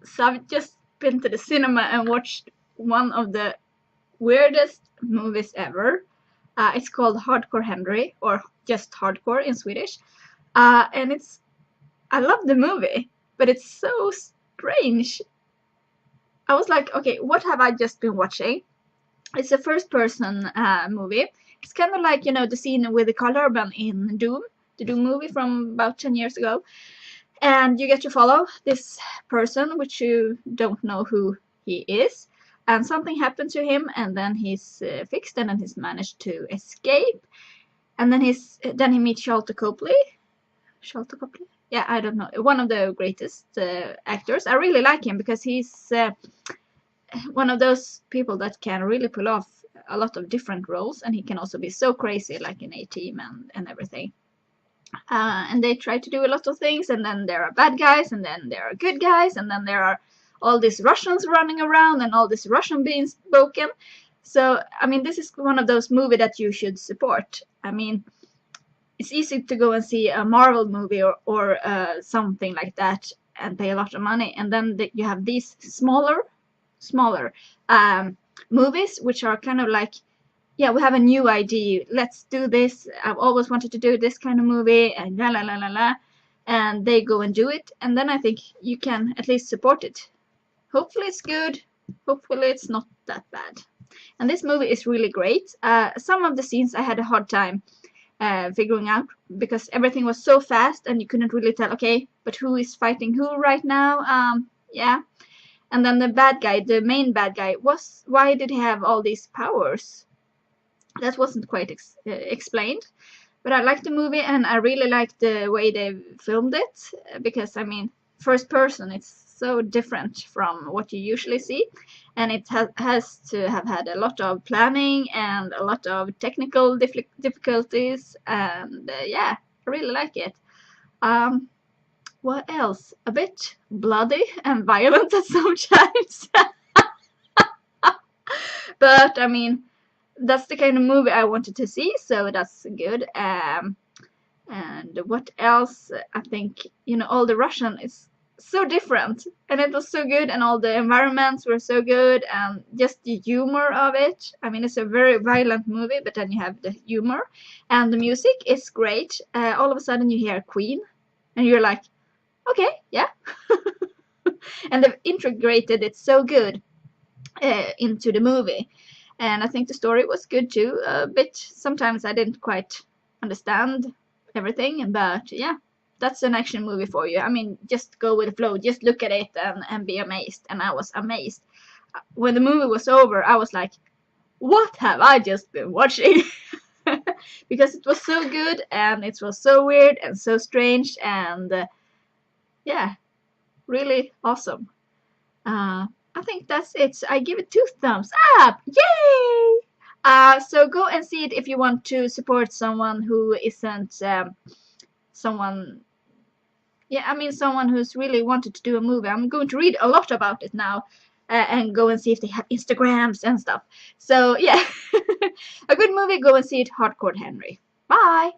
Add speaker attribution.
Speaker 1: So I've just been to the cinema and watched one of the weirdest movies ever. It's called Hardcore Henry, or just Hardcore in Swedish. And I love the movie, but it's so strange. I was like, okay, what have I just been watching? It's a first-person movie. It's kind of like, you know, the scene with Carl Urban in Doom, the Doom movie from about 10 years ago. And you get to follow this person, which you don't know who he is. And something happened to him, and then he's fixed, and then he's managed to escape. And then he meets Sharlto Copley. Sharlto Copley? Yeah, I don't know. One of the greatest actors. I really like him because he's one of those people that can really pull off a lot of different roles, and he can also be so crazy, like in A-Team and everything. And they try to do a lot of things, and then there are bad guys, and then there are good guys, and then there are all these Russians running around, and all this Russian being spoken. So, I mean, this is one of those movies that you should support. I mean, it's easy to go and see a Marvel movie or something like that and pay a lot of money, and then you have these smaller movies, which are kind of like, yeah, we have a new idea. Let's do this. I've always wanted to do this kind of movie, and la la la la la. And they go and do it, and then I think you can at least support it. Hopefully it's good. Hopefully it's not that bad. And this movie is really great. Some of the scenes I had a hard time figuring out because everything was so fast and you couldn't really tell, okay, but who is fighting who right now? Yeah. And then the bad guy, the main bad guy, why did he have all these powers? That wasn't quite explained. But I liked the movie, and I really liked the way they filmed it, because, I mean, first person, it's so different from what you usually see, and it has to have had a lot of planning and a lot of technical difficulties, and yeah, I really like it. What else? A bit bloody and violent at some times. But, I mean, that's the kind of movie I wanted to see, so that's good. And what else? I think, you know, all the Russian is so different, and it was so good, and all the environments were so good, and just the humor of it. I mean, it's a very violent movie, but then you have the humor, and the music is great. All of a sudden you hear Queen, and you're like, okay, yeah. And they've integrated it so good into the movie. And I think the story was good too. A bit, sometimes I didn't quite understand everything, but yeah, that's an action movie for you. I mean, just go with the flow, just look at it and be amazed. And I was amazed. When the movie was over, I was like, what have I just been watching? Because it was so good, and it was so weird and so strange, and yeah, really awesome. I think that's it. I give it 2 thumbs up. Yay! So go and see it if you want to support someone who isn't someone. Yeah, I mean someone who's really wanted to do a movie. I'm going to read a lot about it now and go and see if they have Instagrams and stuff. So yeah, a good movie. Go and see it. Hardcore Henry. Bye.